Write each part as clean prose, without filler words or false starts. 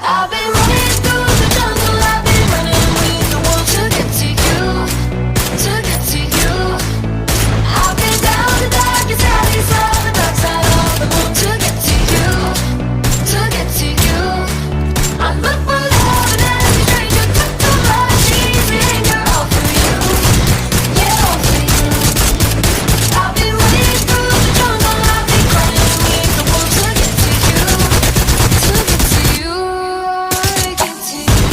I've been running through the jungle, I've been running with the wolves to get to you, to get to you. I've been down the darkest alleys of the dark side of the moon to get to you, to get to you. I look for love in every stranger, took too much easy anger, all for you, yeah, all for you. I've been running through the jungle, I've been crying with the wolves to get to you, to get to you, get to you.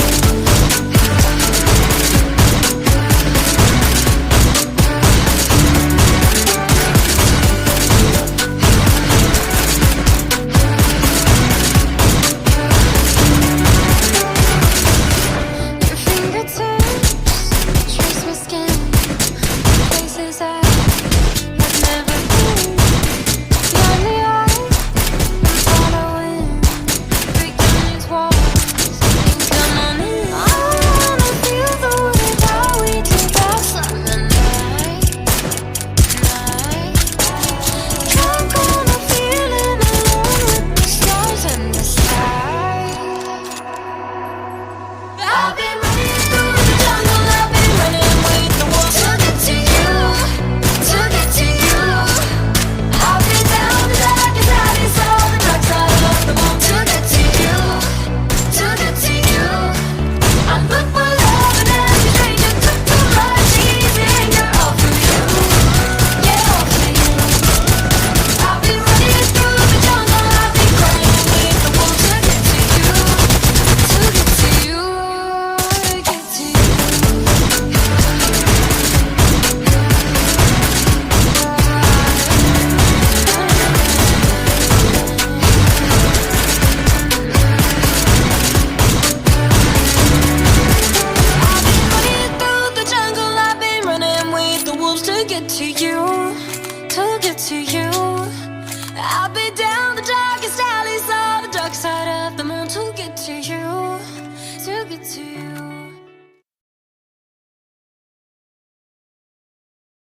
Your fingertips trace my skin, places I have never been. Blindly I'm following, breaking these walls and come on in. I wanna feel the way that we take our summer night. Drunk on a feeling alone with the stars in the sky. I've been running through the jungle, I've been running with the wolves to get to you, to get to you. I've been down the darkest alleys of the dark side of the moon to get to you, to get to you. I look for love in every stranger, took too much easy anger, all for you, yeah, all for you. I've been running through the jungle, I've been crying with the wolves to get to you, to get to you, get to you. I've been running through the jungle, I've been running with the wolves to get to you, to get to you. I've been down the darkest alleys of the dark side of the moon to get to you, to get to you.